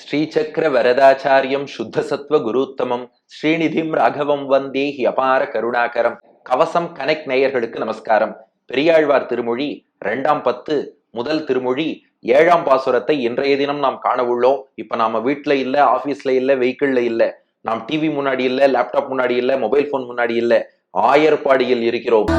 ஸ்ரீசக்கர வரதாச்சாரியம் சுத்த சத்வ குருத்தமம் ஸ்ரீநிதிம் ராகவம் வந்தே ஹி அபார கருணாகரம். கவசம் கனெக்ட் நேயர்களுக்கு நமஸ்காரம். பெரியாழ்வார் திருமொழி 2 முதல் திருமொழி 7 பாசுரத்தை இன்றைய தினம் நாம் காண உள்ளோம். இப்ப நாம வீட்டுல இல்ல, ஆபீஸ்ல இல்ல, வெஹிக்கிள்ல இல்ல, நாம் டிவி முன்னாடி இல்ல, லேப்டாப் முன்னாடி இல்ல, மொபைல் போன் முன்னாடி இல்ல, ஆயர்பாடியில் இருக்கிறோம்.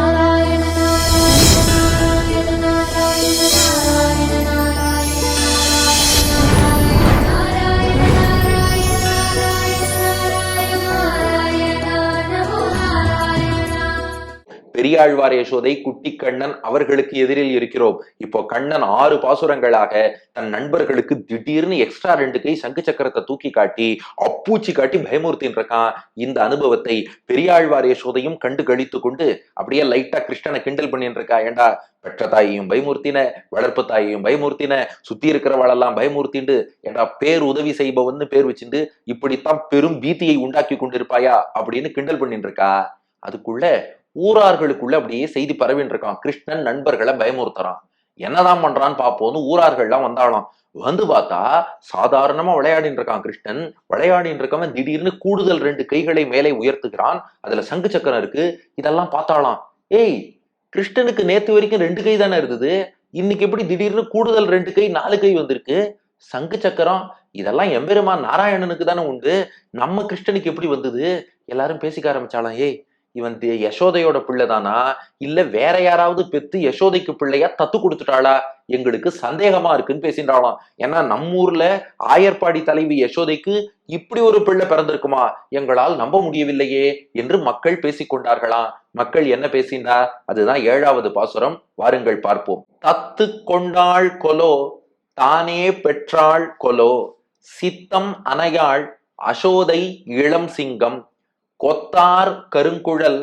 பெரியாழ்வார் யசோதை, குட்டி கண்ணன் அவர்களுக்கு எதிரில் இருக்கிறோம். இப்போ கண்ணன் 6 பாசுரங்களாக தன் நண்பர்களுக்கு திடீர்னு எக்ஸ்ட்ரா 2 கை சங்கு சக்கரத்தை தூக்கி காட்டி அப்பூச்சி காட்டி பயமுறுத்தின்னு இருக்கான். இந்த அனுபவத்தை பெரியாழ்வார் யசோதையும் கண்டு கழித்து கொண்டு அப்படியே லைட்டா கிருஷ்ணனை கிண்டல் பண்ணிட்டு இருக்கா. ஏண்டா, பெற்ற தாயையும் பயமூர்த்தின, வளர்ப்பு தாயையும் பயமூர்த்தின, சுத்தி இருக்கிறவளெல்லாம் பயமூர்த்திண்டு, ஏண்டா பேர் உதவி செய்பவன்னு பேர் வச்சுட்டு இப்படித்தான் பெரும் பீதியை உண்டாக்கி கொண்டிருப்பாயா அப்படின்னு கிண்டல் பண்ணிட்டு இருக்கா. அதுக்குள்ள ஊரார்களுக்குள்ள அப்படியே செய்தி பரவின்னு இருக்கான். கிருஷ்ணன் நண்பர்களை பயமுறுத்துறான். என்னதான் பண்றான்னு பாப்போம்னு ஊரார்கள்லாம் வந்தாலாம். வந்து பார்த்தா சாதாரணமா விளையாடின்னு இருக்கான் கிருஷ்ணன். விளையாடின்னு இருக்கவன் திடீர்னு கூடுதல் 2 கைகளை மேலே உயர்த்துகிறான். அதுல சங்கு சக்கரம் இருக்கு. இதெல்லாம் பார்த்தாலாம். ஏய், கிருஷ்ணனுக்கு நேத்து வரைக்கும் 2 கை தானே இருந்தது, இன்னைக்கு எப்படி திடீர்னு கூடுதல் 2 கை 4 கை வந்திருக்கு? சங்கு சக்கரம் இதெல்லாம் எம்பெருமான் நாராயணனுக்கு தானே உண்டு, நம்ம கிருஷ்ணனுக்கு எப்படி வந்தது? எல்லாரும் பேசிக்க ஆரம்பிச்சாலாம். ஏய், இவன் யசோதையோட பிள்ளைதானா இல்ல வேற யாராவது பெத்து யசோதைக்கு பிள்ளையா தத்து கொடுத்துட்டாளா? எங்களுக்கு சந்தேகமா இருக்குன்னு பேசின்றாளாம். ஏன்னா நம்ம ஊர்ல ஆயர்பாடி தலைவி யசோதைக்கு இப்படி ஒரு பிள்ளை பிறந்திருக்குமா, எங்களால் நம்ப முடியவில்லையே என்று மக்கள் பேசிக்கொண்டார்களாம். மக்கள் என்ன பேசினா, அதுதான் 7வது பாசுரம். வாருங்கள் பார்ப்போம். தத்து கொண்டாள் கொலோ தானே பெற்றாள் கொலோ, சித்தம் அனையாள் அசோதை இளம் சிங்கம், கொத்தார் கருங்குழல்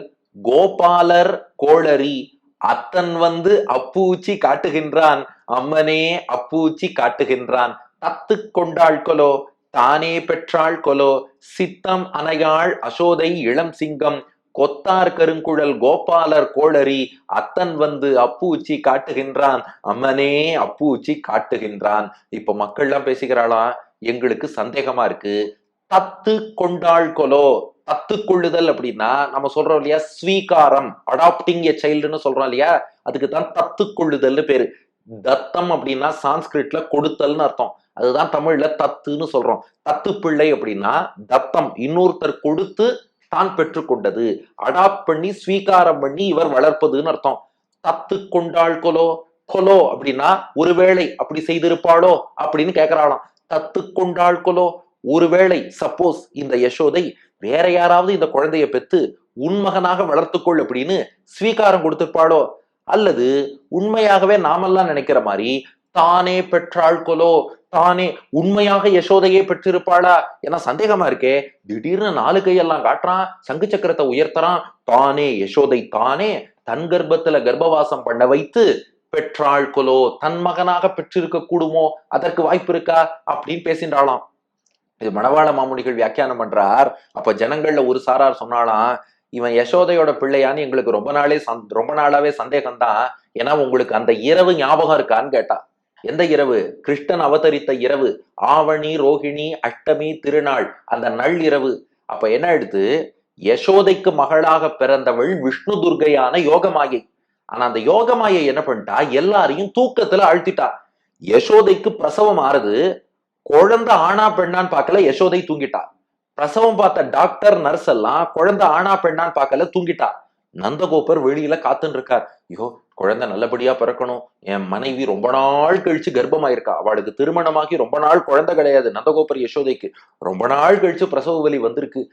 கோபாலர் கோளரி, அத்தன் வந்து அப்பூச்சி காட்டுகின்றான், அம்மனே அப்பூச்சி காட்டுகின்றான். தத்து கொண்டாள் கொலோ தானே பெற்றாள் கொலோ, சித்தம் அனையாள் அசோதை இளம் சிங்கம், கொத்தார் கருங்குழல் கோபாலர் கோளரி, அத்தன் வந்து அப்பூச்சி காட்டுகின்றான், அம்மனே அப்பூச்சி காட்டுகின்றான். இப்ப மக்கள்லாம் பேசிக்கிறாளா, எங்களுக்கு சந்தேகமா இருக்கு. தத்து கொண்டாள் கொலோ, தத்து கொள்ளுதல் அப்படின்னா நம்ம சொல்றோம் இல்லையா, ஸ்வீகாரம், அடாப்டிங் எ சைல்டுன்னு சொல்றோம் இல்லையா, அதுக்கு தான் தத்து கொள்ளுதல்னு பேரு. தத்தம் அப்படின்னா சான்ஸ்கிரிட்ல கொடுத்தல்னு அர்த்தம், அதுதான் தமிழ்ல தத்துன்னு சொல்றோம். தத்து பிள்ளை அப்படின்னா தத்தம், இன்னொருத்தர் கொடுத்து தான் பெற்றுக்கொண்டது, அடாப்ட் பண்ணி ஸ்வீகாரம் பண்ணி இவர் வளர்ப்பதுன்னு அர்த்தம். தத்து கொண்டாள் கொலோ, கொலோ அப்படின்னா ஒருவேளை அப்படி செய்திருப்பாளோ அப்படின்னு கேட்கிறாளாம். தத்து கொண்டாள் கொலோ, ஒருவேளை சப்போஸ் இந்த யசோதை வேற யாராவது இந்த குழந்தைய பெத்து உண்மகனாக வளர்த்துக்கொள் அப்படின்னு ஸ்வீகாரம் கொடுத்திருப்பாளோ, அல்லது உண்மையாகவே நாமெல்லாம் நினைக்கிற மாதிரி தானே பெற்றாள் கொலோ, தானே உண்மையாக யசோதையே பெற்றிருப்பாளா என சந்தேகமா இருக்கே. திடீர்னு 4 கையெல்லாம் காட்டுறான், சங்கு சக்கரத்தை உயர்த்துறான். தானே யசோதை தானே தன் கர்ப்பத்துல கர்ப்பவாசம் பண்ண வைத்து பெற்றாள் கொலோ, தன் மகனாக பெற்றிருக்க கூடுமோ, அதற்கு வாய்ப்பு இருக்கா அப்படின்னு பேசின்றாளாம். இது மணவாள மாமுனிகள் வியாக்கியானம் பண்றார். அப்ப ஜனங்கள்ல ஒரு சாரார் சொன்னாலாம், இவன் யசோதையோட பிள்ளையான்னு எங்களுக்கு ரொம்ப நாளாவே சந்தேகம்தான். ஏன்னா உங்களுக்கு அந்த இரவு ஞாபகம் இருக்கான்னு கேட்டா. எந்த இரவு? கிருஷ்ணன் அவதரித்த இரவு, ஆவணி ரோகிணி அஷ்டமி திருநாள், அந்த நள்ளிரவு. அப்ப என்ன எடுத்து, யசோதைக்கு மகளாக பிறந்தவள் விஷ்ணு துர்கையான யோகமாயை. ஆனா அந்த யோகமாயை என்ன பண்ணிட்டா, எல்லாரையும் தூக்கத்துல அழுத்திட்டா. யசோதைக்கு பிரசவம் ஆறுது, குழந்தை ஆனா பெண்ணான்னு பார்க்கல, யசோதை தூங்கிட்டா. பிரசவம் பார்த்த டாக்டர் நர்ஸ் எல்லாம் குழந்தை ஆனா பெண்ணான்னு பார்க்கல, தூங்கிட்டா. நந்தகோபர் வெளியில காத்துன்னு இருக்கார். ஐயோ, குழந்தை நல்லபடியா பிறக்கணும், என் மனைவி ரொம்ப நாள் கழிச்சு கர்ப்பமாயிருக்கா, அவளுக்கு திருமணமாகி ரொம்ப நாள் குழந்தை கிடையாது. நந்தகோபர் யசோதைக்கு ரொம்ப நாள் கழிச்சு பிரசவ வலி வந்திருக்கு,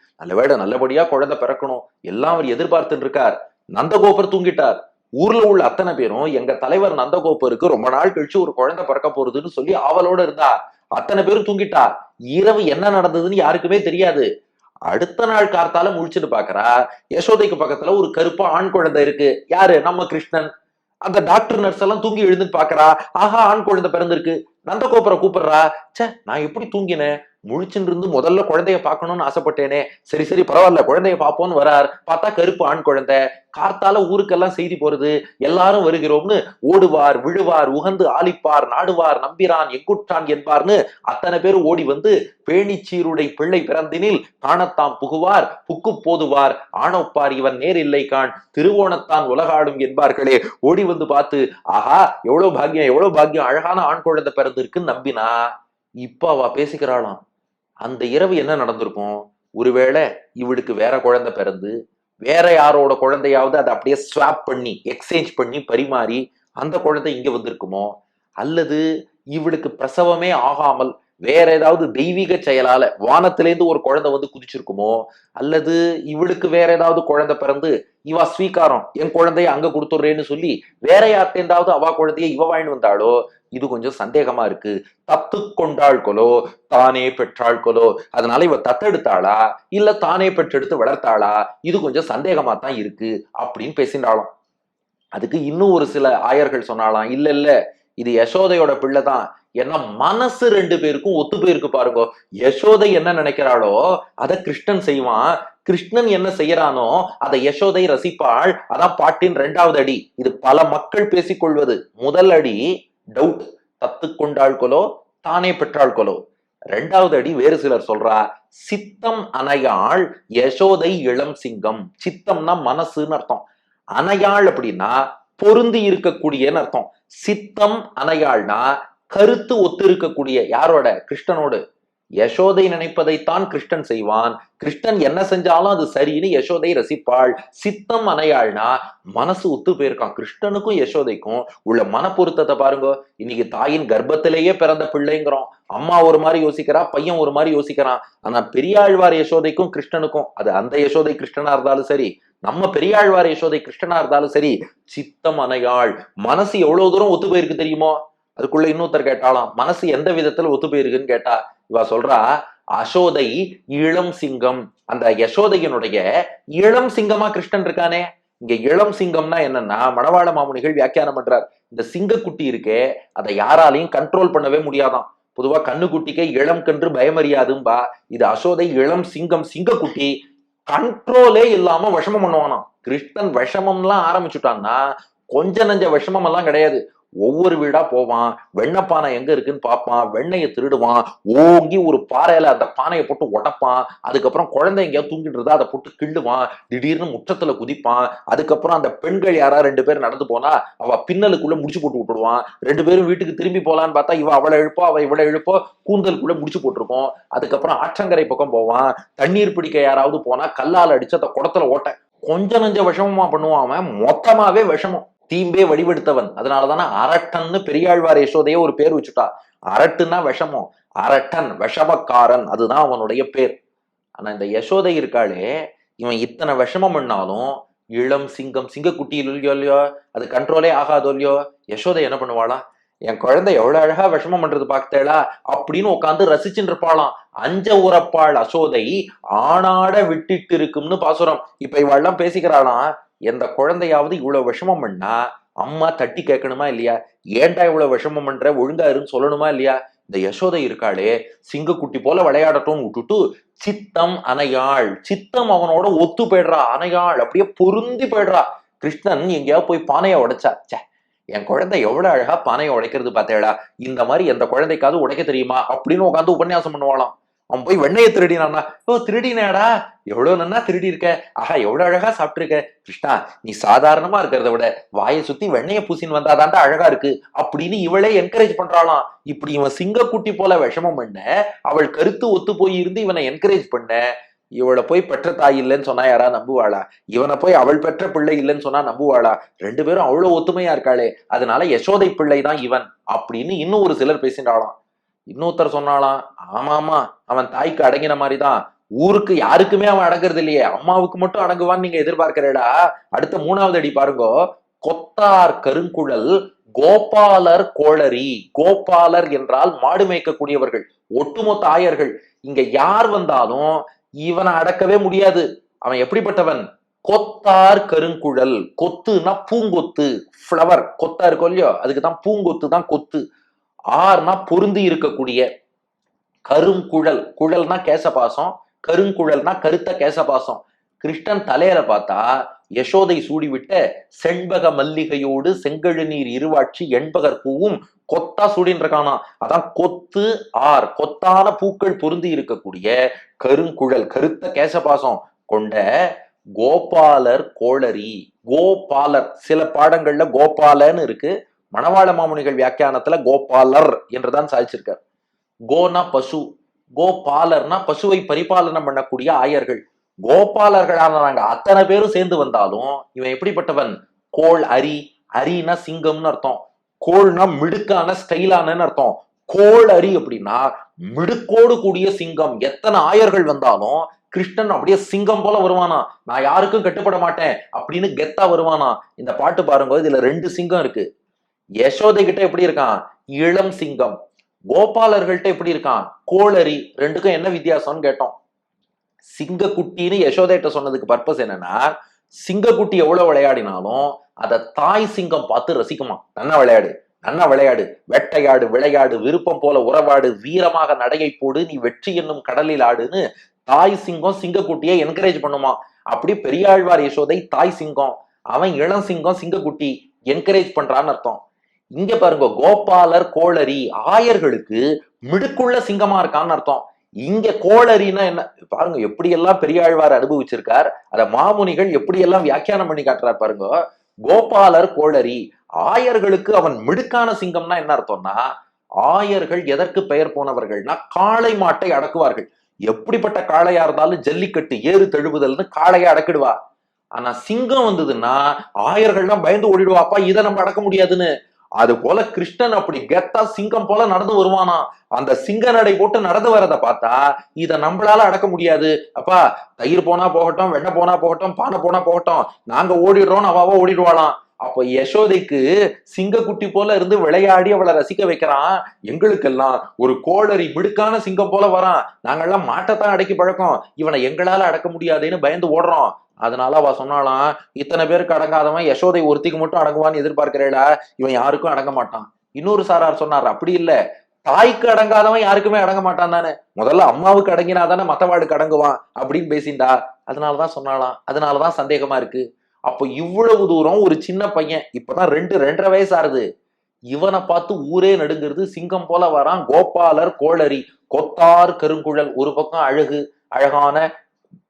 நல்லபடியா குழந்தை பிறக்கணும், எல்லாம் அவர் எதிர்பார்த்துட்டு இருக்கார். நந்தகோபர் தூங்கிட்டார். ஊர்ல உள்ள அத்தனை பேரும் எங்க தலைவர் நந்தகோபருக்கு ரொம்ப நாள் கழிச்சு ஒரு குழந்தை பிறக்க போறதுன்னு சொல்லி அவளோட இருந்தா. அத்தனை பேரும் தூங்கிட்டா. இரவு என்ன நடந்ததுன்னு யாருக்குமே தெரியாது. அடுத்த நாள் கார்த்தால முழிச்சுட்டு பாக்குறா, யசோதைக்கு பக்கத்துல ஒரு கருப்பா ஆண் குழந்தை இருக்கு. யாரு? நம்ம கிருஷ்ணன். அந்த டாக்டர் நர்ஸ் எல்லாம் தூங்கி எழுந்துட்டு பாக்குறா, ஆஹா ஆண் குழந்தை பிறந்திருக்கு. நந்தகோபுரை கூப்பிடுறா, நான் எப்படி தூங்கினேன், முழிச்சுன்னு இருந்து முதல்ல குழந்தைய பார்க்கணும்னு ஆசைப்பட்டேனே, சரி சரி பரவாயில்ல குழந்தைய பார்ப்போம்னு வரார், பார்த்தா கருப்பு ஆண் குழந்தை. கார்த்தால ஊருக்கெல்லாம் செய்தி போறது, எல்லாரும் வருகிறோம்னு ஓடுவார் விழுவார் உகந்து ஆலிப்பார் நாடுவார் நம்பிரான் எங்குற்றான் என்பார்னு அத்தனை பேரும் ஓடி வந்து பேணிச்சீருடை பிள்ளை பிறந்தினில் காணத்தாம் புகுவார் புக்கு போதுவார் ஆணொப்பார் இவன் நேர் இல்லை காண் திருவோணத்தான் உலகாடும் என்பார்களே. ஓடி வந்து பார்த்து ஆஹா எவ்வளவு பாக்கியம் எவ்வளவு பாக்கியம், அழகான ஆண் குழந்தை பிறந்திருக்குன்னு நம்பினா இப்ப அவ பேசிக்கிறாளாம். அந்த இரவு என்ன நடந்திருக்கும், ஒருவேளை இவளுக்கு வேற குழந்தை பிறந்து வேற யாரோட குழந்தையாவது அதை அப்படியே ஸ்வாப் பண்ணி எக்ஸ்சேஞ்ச் பண்ணி பரிமாறி அந்த குழந்தை இங்க வந்திருக்குமோ, அல்லது இவளுக்கு பிரசவமே ஆகாமல் வேற ஏதாவது தெய்வீக செயலால வானத்திலேருந்து ஒரு குழந்தை வந்து குதிச்சிருக்குமோ, அல்லது இவளுக்கு வேற ஏதாவது குழந்தை பிறந்து இவ ஸ்வீகாரம் என் குழந்தைய அங்க கொடுத்துடுறேன்னு சொல்லி வேற யார்ட்டேந்தாவது அவ குழந்தைய இவ வாங்கிட்டு வந்தாளோ, இது கொஞ்சம் சந்தேகமா இருக்கு. தத்து கொண்டாள் கொலோ தானே பெற்றாள் கொலோ, அதனால இவ தத்தெடுத்தாளா இல்ல தானே பெற்றெடுத்து வளர்த்தாளா, இது கொஞ்சம் சந்தேகமா தான் இருக்கு அப்படின்னு பேசினாலும். அதுக்கு இன்னும் ஒரு சில ஆயர்கள் சொன்னாலாம், இல்ல இல்ல இது யசோதையோட பிள்ளை தான். ஏன்னா மனசு ரெண்டு பேருக்கும் ஒத்து போயிருக்கு பாருங்க. யசோதை என்ன நினைக்கிறாளோ அதை கிருஷ்ணன் செய்வான், கிருஷ்ணன் என்ன செய்யறானோ அதை யசோதை ரசிப்பாள். அதான் பாட்டின் 2வது அடி. இது பல மக்கள் பேசிக்கொள்வது. முதல் அடி டவுட், தத்து கொண்டாள் கொலோ தானே பெற்றாள் கொலோ. 2வது அடி வேறு சிலர் சொல்றா, சித்தம் அணையாள் யசோதை இளம் சிங்கம். சித்தம்னா மனசுன்னு அர்த்தம், அணையாள் அப்படின்னா பொருந்தி இருக்கக்கூடியன்னு அர்த்தம். சித்தம் அணையாள்னா கருத்து ஒத்து இருக்கக்கூடிய, யாரோட, கிருஷ்ணனோடு. யசோதை நினைப்பதைத்தான் கிருஷ்ணன் செய்வான், கிருஷ்ணன் என்ன செஞ்சாலும் அது சரின்னு யசோதை ரசிப்பாள். சித்தம் அணையாள்னா மனசு ஒத்து போயிருக்கான். கிருஷ்ணனுக்கும் யசோதைக்கும் உள்ள மன பொருத்தத்தை பாருங்க. இன்னைக்கு தாயின் கர்ப்பத்திலேயே பிறந்த பிள்ளைங்கிறோம், அம்மா ஒரு மாதிரி யோசிக்கிறா, பையன் ஒரு மாதிரி யோசிக்கிறான். ஆனா பெரியாழ்வார் யசோதைக்கும் கிருஷ்ணனுக்கும், அது அந்த யசோதை கிருஷ்ணனா இருந்தாலும் சரி, நம்ம பெரியாழ்வார் யசோதை கிருஷ்ணனா இருந்தாலும் சரி, சித்தம் அணையாள். மனசு எவ்வளவு தூரம் ஒத்து போயிருக்கு தெரியுமோ. அதுக்குள்ள இன்னொருத்தர் கேட்டாலாம், மனசு எந்த விதத்துல ஒத்து போயிருக்குன்னு கேட்டா இவ சொல்றா, அசோதை இளம் சிங்கம். அந்த யசோதையனுடைய இளம் சிங்கமா கிருஷ்ணன் இருக்கானே. இங்க இளம் சிங்கம்னா என்னன்னா, மணவாள மாமுனிகள் வியாக்கியானம் பண்றார், இந்த சிங்கக்குட்டி இருக்கே அதை யாராலையும் கண்ட்ரோல் பண்ணவே முடியாதான். பொதுவா கண்ணுக்குட்டிக்கே இளம் கன்று பயமறியாதும்பா. இது அசோதை இளம் சிங்கம், சிங்கக்குட்டி. கண்ட்ரோலே இல்லாம விஷமம் பண்ணுவானாம். கிருஷ்ணன் விஷமம்லாம் ஆரம்பிச்சுட்டான்னா கொஞ்ச நஞ்ச விஷமம் எல்லாம் கிடையாது. ஒவ்வொரு வீடா போவான், வெண்ணப்பானை எங்க இருக்குன்னு பார்ப்பான், வெண்ணையை திருடுவான், ஓங்கி ஒரு பாறையில அந்த பானையை போட்டு உடைப்பான். அதுக்கப்புறம் குழந்தை எங்கேயாவது தூங்கிட்டு இருந்தா அதை போட்டு கிள்ளுவான், திடீர்னு முற்றத்துல குதிப்பான். அதுக்கப்புறம் அந்த பெண்கள் யாரா 2 பேர் நடந்து போனா அவ பின்னலுக்குள்ள முடிச்சு போட்டு விட்டுடுவான். 2 பேரும் வீட்டுக்கு திரும்பி போலான்னு பார்த்தா இவ அவளை இழுப்போ அவ இவளை இழுப்போ, கூந்தலுக்குள்ள முடிச்சு போட்டிருக்கோம். அதுக்கப்புறம் ஆற்றங்கரை பக்கம் போவான், தண்ணீர் பிடிக்க யாராவது போனா கல்லால் அடிச்சு அந்த குடத்துல ஓட்ட. கொஞ்ச நஞ்ச விஷமமா பண்ணுவான் அவன், மொத்தமாவே விஷமம். தீம்பே வடிவெடுத்தவன். அதனாலதானே அரட்டன்னு பெரியாழ்வார் யசோதையே ஒரு பேர் வச்சுட்டா. அரட்டுன்னா விஷமம், அரட்டன் விஷமக்காரன், அதுதான் அவனுடைய பேர். ஆனா இந்த யசோதை இருக்காளே, இவன் இத்தனை விஷமம் பண்ணாலும் இளம் சிங்கம், சிங்கக்குட்டி இல்லையோ இல்லையோ, அது கண்ட்ரோலே ஆகாதோ இல்லையோ. யசோதை என்ன பண்ணுவாளா, என் குழந்தை எவ்வளவு அழகா விஷமம் பண்றது பார்த்தேளா அப்படின்னு உட்காந்து ரசிச்சுட்டு இருப்பாளாம். அஞ்ச உரப்பாள் அசோதை ஆனாட விட்டுட்டு இருக்கும்னு பாசுரம். இப்ப இவெல்லாம் பேசிக்கிறாளாம், எந்த குழந்தையாவது இவ்வளவு விஷமம் பண்ணா அம்மா தட்டி கேட்கணுமா இல்லையா, ஏன்டா இவ்வளவு விஷமம் பண்ற, ஒழுங்கா இருன்னு சொல்லணுமா இல்லையா. இந்த யசோதை இருக்காளே, சிங்கக்குட்டி போல விளையாடட்டும் விட்டுட்டு சித்தம் அணையாள், சித்தம் அவனோட ஒத்து போயிடுறா, அணையாள் அப்படியே பொருந்தி போயிடுறா. கிருஷ்ணன் எங்கேயாவது போய் பானையை உடைச்சா, என் குழந்தை எவ்வளவு அழகா பானையை உடைக்கிறது பார்த்தேடா, இந்த மாதிரி எந்த குழந்தைக்காவது உடைக்க தெரியுமா அப்படின்னு உட்காந்து உபன்யாசம் பண்ணுவாளாம். அவன் போய் வெண்ணையை திருடினான்னா, ஓ திருடினாடா, எவ்வளவு நன்னா திருடி இருக்க, ஆஹா எவ்வளவு அழகா சாப்பிட்டு இருக்க. கிருஷ்ணா நீ சாதாரணமா இருக்கிறத விட வாயை சுத்தி வெண்ணைய பூசின்னு வந்தாதான்டா அழகா இருக்கு அப்படின்னு இவளே என்கரேஜ் பண்றாளாம். இப்படி இவன் சிங்கக்குட்டி போல விஷமம் பண்ண, அவள் கருத்து ஒத்து போய் இருந்து இவனை என்கரேஜ் பண்ண. இவளை போய் பெற்ற தாய் இல்லைன்னு சொன்னா யாரா நம்புவாளா, இவனை போய் அவள் பெற்ற பிள்ளை இல்லைன்னு சொன்னா நம்புவாளா. 2 பேரும் அவ்வளவு ஒத்துமையா இருக்காளே, அதனால யசோதை பிள்ளை தான் இவன் அப்படின்னு இன்னும் ஒரு சிலர் பேசினாலாம். இன்னொருத்தர் சொன்னாலாம், ஆமா ஆமா அவன் தாய்க்கு அடங்கின மாதிரிதான், ஊருக்கு யாருக்குமே அவன் அடங்குறது இல்லையே, அம்மாவுக்கு மட்டும் அடங்குவான்னு நீங்க எதிர்பார்க்கிறடா. அடுத்த 3வது அடி பாருங்க, கொத்தார் கருங்குழல் கோபாலர் கோளரி. கோபாலர் என்றால் மாடு மேய்க்கக்கூடியவர்கள், ஒட்டுமொத்த ஆயர்கள். இங்க யார் வந்தாலும் இவனை அடக்கவே முடியாது. அவன் எப்படிப்பட்டவன், கொத்தார் கருங்குழல். கொத்துனா பூங்கொத்து, பிளவர். கொத்தா இருக்கும் இல்லையோ, அதுக்குதான் பூங்கொத்து தான் கொத்து. ஆர்னா பொருந்தி இருக்கக்கூடிய. கருங்குழல், குழல்னா கேசபாசம், கருங்குழல்னா கருத்த கேசபாசம். கிருஷ்ணன் தலையில பார்த்தா யசோதை சூடிவிட்ட செண்பக மல்லிகையோடு செங்கழு நீர் இருவாட்சி எண்பகர் பூவும் கொத்தா சூடின்னு இருக்கானா. அதான் கொத்து ஆர், கொத்தான பூக்கள் பொருந்தி இருக்கக்கூடிய கருங்குழல் கருத்த கேசபாசம் கொண்ட கோபாலர் கோளரி. கோபாலர் சில பாடங்கள்ல கோபாலன்னு இருக்கு, மணவாள மாமுனிகள் வியாக்கியானத்துல கோபாலர் என்றுதான் சாதிச்சிருக்கார். கோனா பசு, கோபாலர்னா பசுவை பரிபாலனம் பண்ணக்கூடிய ஆயர்கள். கோபாலர்களான நாங்க அத்தனை பேரும் சேர்ந்து வந்தாலும் இவன் எப்படிப்பட்டவன்? கோள் அரி, அரினா சிங்கம்னு அர்த்தம், கோள்னா மிடுக்கான ஸ்டைலானு அர்த்தம். கோள் அரி அப்படின்னா மிடுக்கோடு கூடிய சிங்கம். எத்தனை ஆயர்கள் வந்தாலும் கிருஷ்ணன் அப்படியே சிங்கம் போல வருவானா, நான் யாருக்கும் கட்டுப்பட மாட்டேன் அப்படின்னு கெத்தா வருவானா. இந்த பாட்டு பாருங்க, இதுல 2 சிங்கம் இருக்கு. யசோதை கிட்ட எப்படி இருக்கான்? இளம் சிங்கம். கோபாலர்கள்ட்ட எப்படி இருக்கான்? கோளரி. ரெண்டுக்கும் என்ன வித்தியாசம்னு கேட்டோம். சிங்கக்குட்டின்னு யசோதைட்ட சொன்னதுக்கு பர்பஸ் என்னன்னா, சிங்கக்குட்டி எவ்வளவு விளையாடினாலும் அதை தாய் சிங்கம் பார்த்து ரசிக்குமா. நன்னா விளையாடு, நன்னா விளையாடு, வெட்டையாடு, விளையாடு, விருப்பம் போல உறவாடு, வீரமாக நடையை போடு, நீ வெற்றி என்னும் கடலில் ஆடுன்னு தாய் சிங்கம் சிங்கக்குட்டியை என்கரேஜ் பண்ணுமா. அப்படி பெரியாழ்வார் யசோதை தாய் சிங்கம், அவன் இளம் சிங்கம் சிங்கக்குட்டி என்கரேஜ் பண்றான்னு அர்த்தம். இங்க பாருங்க, கோபாலர் கோளரி ஆயர்களுக்கு மிடுக்குள்ள சிங்கமா இருக்கான்னு அர்த்தம். இங்க கோளரின்னா என்ன பாருங்க, எப்படியெல்லாம் பெரியாழ்வார் அனுபவிச்சிருக்கார், அத மாமுனிகள் எப்படியெல்லாம் வியாக்கியானம் பண்ணி காட்டுறார் பாருங்க. கோபாலர் கோளரி ஆயர்களுக்கு அவன் மிடுக்கான சிங்கம்னா என்ன அர்த்தம்னா, ஆயர்கள் எதற்கு பெயர் போனவர்கள்னா காளை மாட்டை அடக்குவார்கள். எப்படிப்பட்ட காளையா இருந்தாலும் ஜல்லிக்கட்டு ஏறு தழுவுதல்னு காளையை அடக்கிடுவா. ஆனா சிங்கம் வந்ததுன்னா ஆயர்கள்லாம் பயந்து ஓடிடுவாப்பா, இதை நம்ம அடக்க முடியாதுன்னு. அது போல கிருஷ்ணன் அப்படி கெத்தா சிங்கம் போல நடந்து வருவானா. அந்த சிங்க நடை போட்டு நடந்து வரத பார்த்தா இத நம்மளால அடக்க முடியாது. அப்பா தயிர் போனா போகட்டும், வெண்ணெய் போனா போகட்டும், பானை போனா போகட்டும், நாங்க ஓடிடுறோம், அவாவா ஓடிடுவாளாம். அப்ப யசோதைக்கு சிங்கக்குட்டி போல இருந்து விளையாடி அவளை ரசிக்க வைக்கிறான். எங்களுக்கெல்லாம் ஒரு கோளரி மிடுக்கான சிங்கம் போல வரான், நாங்கெல்லாம் மாட்டத்தான் அடக்கி பழக்கம், இவனை எங்களால அடக்க முடியாதுன்னு பயந்து ஓடுறோம். அதனால அவ சொன்னாலாம், இத்தனை பேருக்கு அடங்காதவன் யசோதை ஒருத்திக்கு மட்டும் அடங்குவான்னு எதிர்பார்க்கிறேடா, இவன் யாருக்கும் அடங்க மாட்டான். இன்னொரு சாரார் சொன்னார், அப்படி இல்ல, தாய்க்கு அடங்காதவன் யாருக்குமே அடங்க மாட்டான் தானே, முதல்ல அம்மாவுக்கு அடங்கினா தானே மத்தவாளுக்கு அடங்குவான் அப்படின்னு பேசிண்டா. அதனாலதான் சொன்னாலாம், அதனாலதான் சந்தேகமா இருக்கு. அப்போ இவ்வளவு தூரம் ஒரு சின்ன பையன், இப்பதான் 2-2.5 வயசு ஆறுது, இவனை பார்த்து ஊரே நடுங்கிறது. சிங்கம் போல வரான் கோபாலர் கோளரி, கொத்தார் கருங்குழல். ஒரு பக்கம் அழகு, அழகான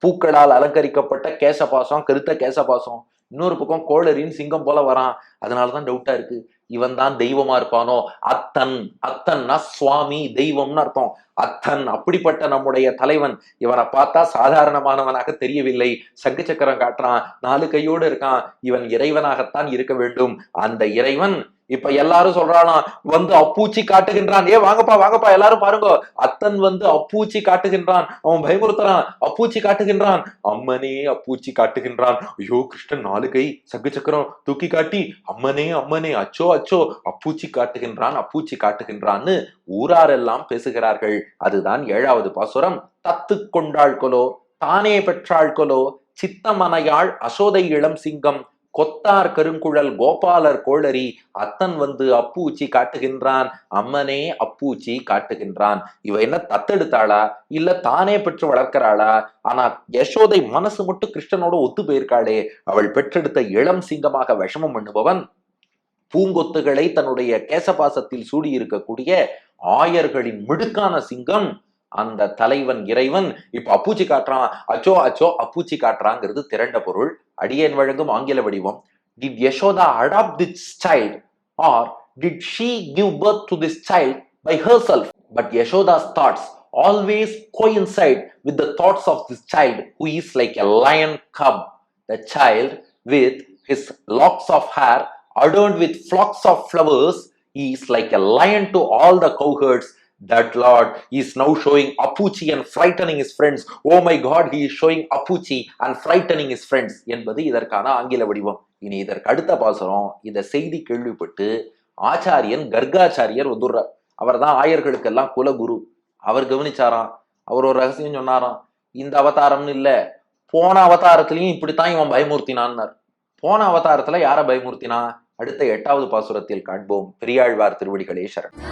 பூக்களால் அலங்கரிக்கப்பட்ட கேசபாசம், கருத்த கேசபாசம். இன்னொரு பக்கம் கோளரின் சிங்கம் போல வரான். அதனாலதான் டவுட்டா இருக்கு, இவன் தான் தெய்வமா இருப்பானோ. அத்தன், அத்தன்னா சுவாமி, தெய்வம்னு அர்த்தம். அத்தன் அப்படிப்பட்ட நம்முடைய தலைவன். இவனை பார்த்தா சாதாரணமானவனாக தெரியவில்லை, சங்கு சக்கரம் காட்டுறான், 4 கையோடு இருக்கான், இவன் இறைவனாகத்தான் இருக்க வேண்டும். அந்த இறைவன் இப்ப எல்லாரும் சொல்றானா, வந்து அப்பூச்சி காட்டுகின்றான். ஏ வாங்கப்பா வாங்கப்பா எல்லாரும் பாருங்க, அத்தன் வந்து அப்பூச்சி காட்டுகின்றான், அவன் பயமுறுத்துறான், அப்பூச்சி காட்டுகின்றான், அம்மனே அப்பூச்சி காட்டுகின்றான். ஐயோ கிருஷ்ணன் 4 கை சங்கு சக்கரம் தூக்கி காட்டி, அம்மனே அம்மனே, அச்சோ அச்சோ, அப்பூச்சி காட்டுகின்றான், அப்பூச்சி காட்டுகின்றான்னு ஊராரெல்லாம் பேசுகிறார்கள். அதுதான் 7வது பாசுரம். தத்து கொண்டாள் கொலோ, தானே பெற்றாள் கொலோ, சித்தமனையாள் அசோதை இளம் சிங்கம், கொத்தார் கருங்குழல் கோபாலர் கோளரி, அத்தன் வந்து அப்பூச்சி காட்டுகின்றான், அம்மனே அப்பூச்சி காட்டுகின்றான். இவ என்ன தத்தெடுத்தாளா, இல்ல தானே பெற்று வளர்க்கிறாளா? ஆனா யசோதை மனசு மட்டும் கிருஷ்ணனோட ஒத்து போயிருக்காளே. அவள் பெற்றெடுத்த இளம் சிங்கமாக விஷமம் பண்ணுபவன், பூங்கொத்துகளை தன்னுடைய கேசபாசத்தில் சூடி இருக்கக்கூடிய ஆயர்களின் மிடுக்கான சிங்கம், அந்த தலைவன் இறைவன் இப்ப அப்பூச்சி காட்டுறான், அச்சோ அச்சோ அப்பூச்சி காட்டுறாங்கிறது திரண்ட பொருள். அடியேன் வழங்கும் ஆங்கில வடிவம். Did Yashoda adopt this child, or did she give birth to this child by herself? But Yashoda's thoughts always coincide with the thoughts of this child, who is like a lion cub. The child with his locks of hair adorned with flocks of flowers, he is like a lion to all the cowherds. That Lord is now showing Apuchi and frightening his friends. Oh my God, he is showing Apuchi and frightening his friends என்பது இதற்கான ஆங்கில வடிவம். இனி இதற்கு அடுத்த பாசுரம். இந்த செய்தி கேள்விப்பட்டு ஆச்சாரியன் கர்காச்சாரியர் வந்துடுறார். அவர் தான் ஆயர்களுக்கெல்லாம் குலகுரு. அவர் கவனிச்சாராம், அவர் ஒரு ரகசியம் சொன்னாராம். இந்த அவதாரம்னு இல்ல, போன அவதாரத்திலையும் இப்படித்தான் இவன் பயமூர்த்தினான்னார். போன அவதாரத்துல யார பயமூர்த்தினா? அடுத்த 8வது பாசுரத்தில் காண்போம். பெரியாழ்வார் திருவடிகளே சரணம்.